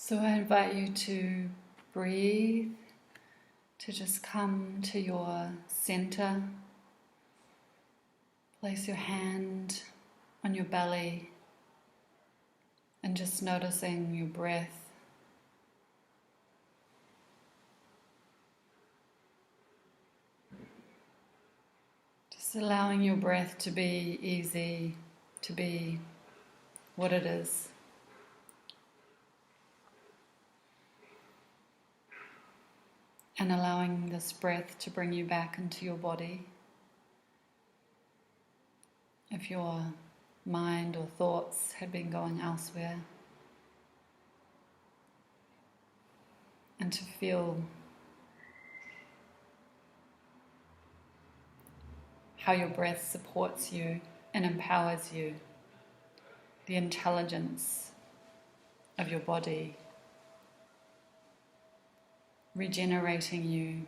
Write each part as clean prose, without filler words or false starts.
So I invite you to breathe, to just come to your center. Place your hand on your belly and just noticing your breath. Just allowing your breath to be easy, to be what it is. And allowing this breath to bring you back into your body. If your mind or thoughts had been going elsewhere. And to feel how your breath supports you and empowers you. The intelligence of your body regenerating you.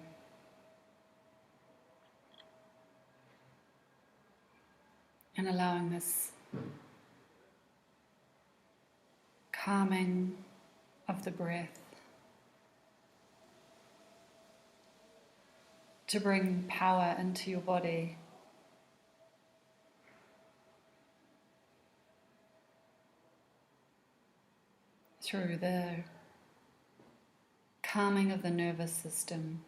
And allowing this calming of the breath to bring power into your body. Through the calming of the nervous system.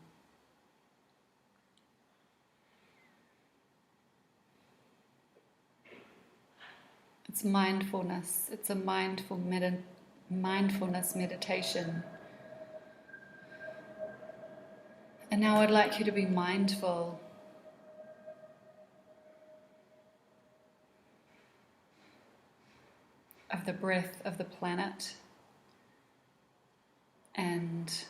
It's mindfulness. It's a mindfulness meditation. And now I'd like you to be mindful of the breath of the planet and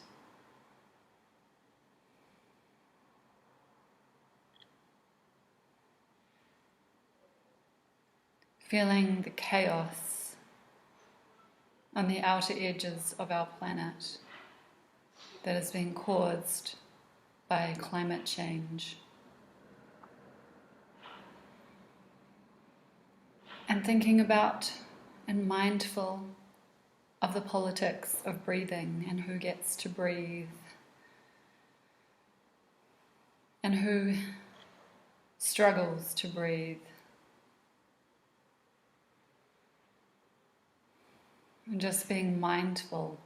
feeling the chaos on the outer edges of our planet that is being caused by climate change. And thinking about and mindful of the politics of breathing and who gets to breathe and who struggles to breathe. And just being mindful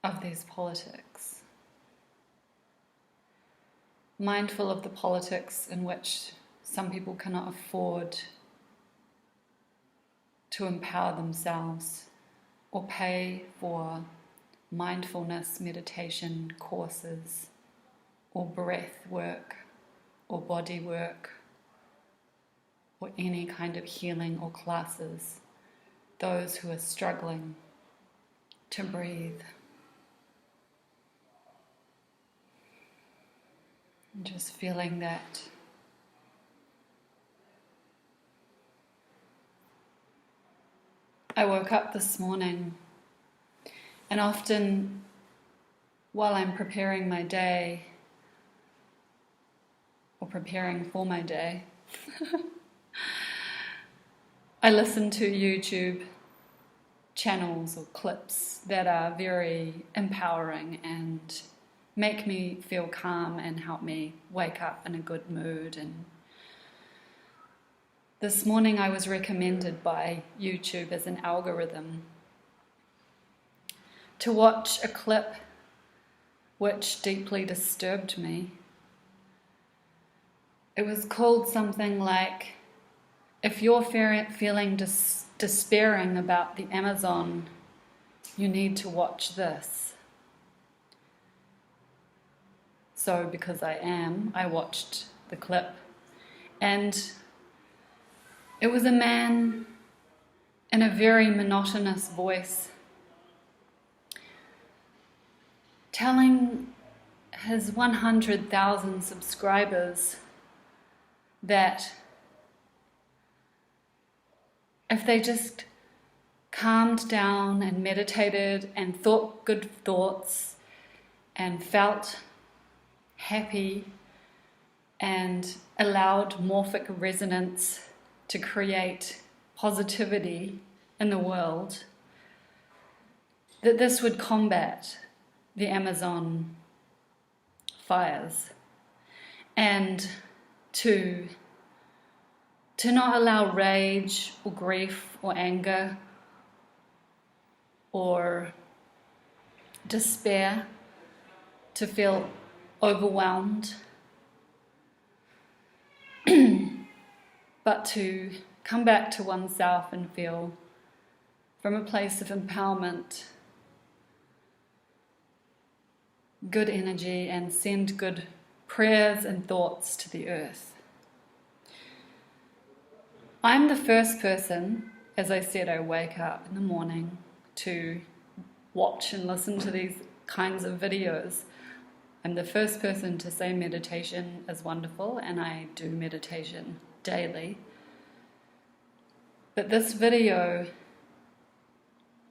of these politics. Mindful of the politics in which some people cannot afford to empower themselves or pay for mindfulness meditation courses or breath work or body work or any kind of healing or classes. Those who are struggling to breathe. And just feeling that I woke up this morning and often while I'm preparing my day or preparing for my day I listen to YouTube channels or clips that are very empowering and make me feel calm and help me wake up in a good mood. And this morning I was recommended by YouTube as an algorithm to watch a clip which deeply disturbed me. It was called something like, if you're feeling despairing about the Amazon, you need to watch this. So because I watched the clip, and it was a man in a very monotonous voice telling his 100,000 subscribers that if they just calmed down and meditated and thought good thoughts and felt happy and allowed morphic resonance to create positivity in the world, that this would combat the Amazon fires, and to not allow rage or grief or anger or despair to feel overwhelmed, but to come back to oneself and feel from a place of empowerment, good energy, and send good prayers and thoughts to the earth. I'm the first person, as I said, I wake up in the morning to watch and listen to these kinds of videos. I'm the first person to say meditation is wonderful, and I do meditation daily. But this video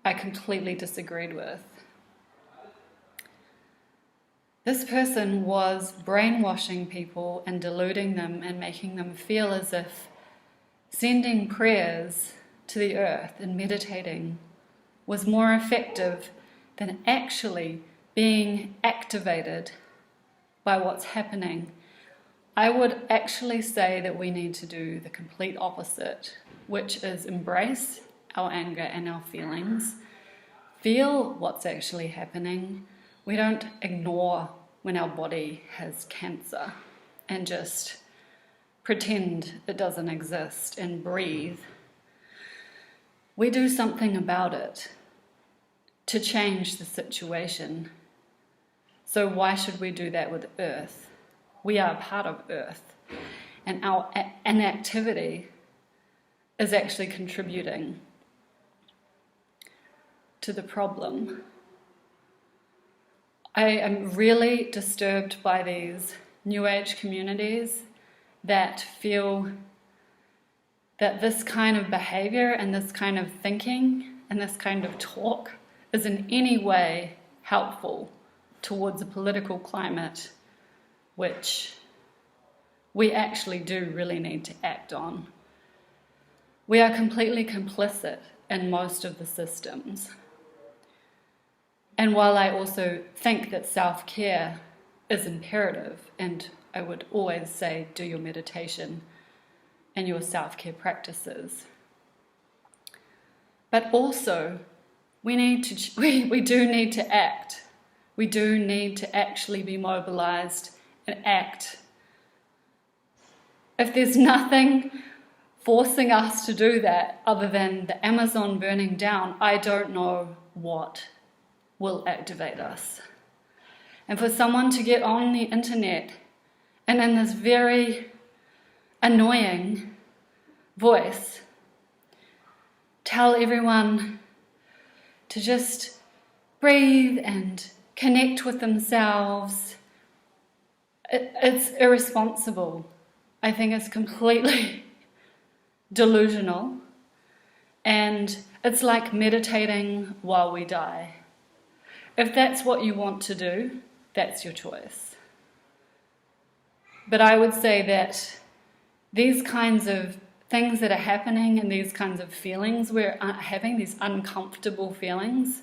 I completely disagreed with. This person was brainwashing people and deluding them and making them feel as if sending prayers to the earth and meditating was more effective than actually being activated by what's happening. I would actually say that we need to do the complete opposite, which is embrace our anger and our feelings, feel what's actually happening. We don't ignore when our body has cancer and just pretend it doesn't exist and breathe. We do something about it to change the situation. So why should we do that with Earth? We are part of Earth, and our inactivity is actually contributing to the problem. I am really disturbed by these New Age communities that feel that this kind of behavior and this kind of thinking and this kind of talk is in any way helpful towards a political climate which we actually do really need to act on. We are completely complicit in most of the systems. And while I also think that self-care is imperative, and I would always say do your meditation and your self-care practices, but also we do need to act. We do need to actually be mobilized and act. If there's nothing forcing us to do that other than the Amazon burning down, I don't know what will activate us. And for someone to get on the internet and in this very annoying voice tell everyone to just breathe and connect with themselves, it's irresponsible. I think it's completely delusional, and it's like meditating while we die. If that's what you want to do, that's your choice. But I would say that these kinds of things that are happening and these kinds of feelings we're having, these uncomfortable feelings,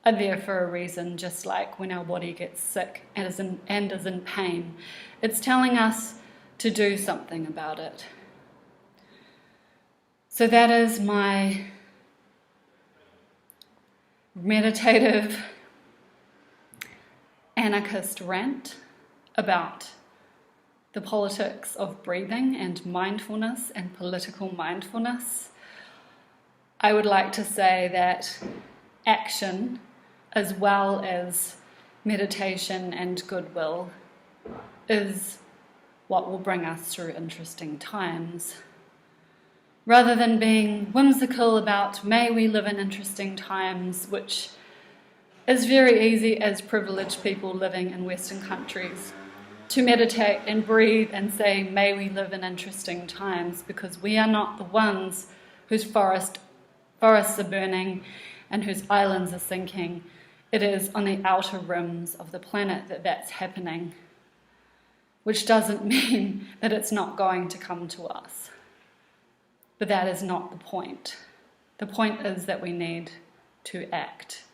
are there for a reason, just like when our body gets sick and is in pain. It's telling us to do something about it. So that is my meditative anarchist rant about the politics of breathing and mindfulness and political mindfulness. I would like to say that action, as well as meditation and goodwill, is what will bring us through interesting times. Rather than being whimsical about may we live in interesting times, which is very easy as privileged people living in Western countries to meditate and breathe and say may we live in interesting times, because we are not the ones whose forests are burning and whose islands are sinking. It is on the outer rims of the planet that that's happening, which doesn't mean that it's not going to come to us. But that is not the point. The point is that we need to act